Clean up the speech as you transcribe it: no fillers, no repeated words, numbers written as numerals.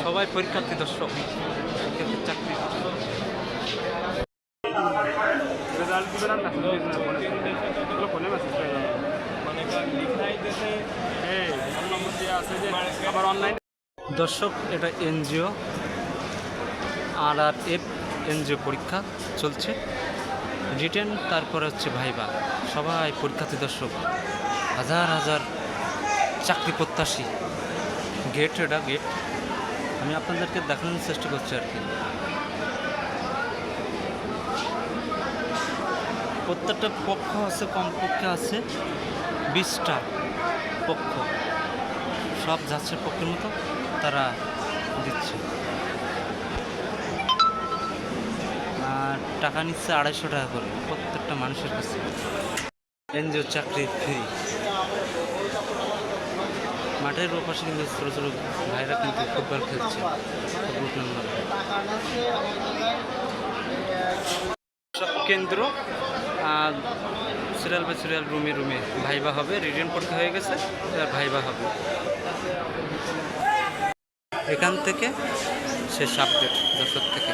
সবাই পরীক্ষার্থী দর্শক, চাকরি দর্শক, এটা এনজিও RRF এনজিও পরীক্ষা চলছে, রিটেন, তারপরে হচ্ছে ভাইবা। সবাই পরীক্ষার্থী দর্শক, হাজার হাজার চাকরি প্রত্যাশী। গেট, এটা গেট, আমি আপনাদেরকে দেখানোর চেষ্টা করছি আর কি। প্রত্যেকটা পক্ষ আছে, কমপক্ষে আছে 20টা পক্ষ, সব যাচ্ছে পক্ষের মতো তারা দিচ্ছে। আর টাকা নিচ্ছে 250 টাকা করে প্রত্যেকটা মানুষের কাছে। এনজিও চাকরি ফ্রি। মাঠের ওপাশে কিন্তু ছোটো ছোটো ভাইরা কিন্তু ফুটবল খেলছে, সব কেন্দ্র সিরিয়াল বাই সিরিয়াল, রুমে রুমে ভাইবা হবে। রিটেন পরীক্ষা হয়ে গেছে, এবার ভাইবা হবে। এখান থেকে শেষ আপডেট 10 থেকে।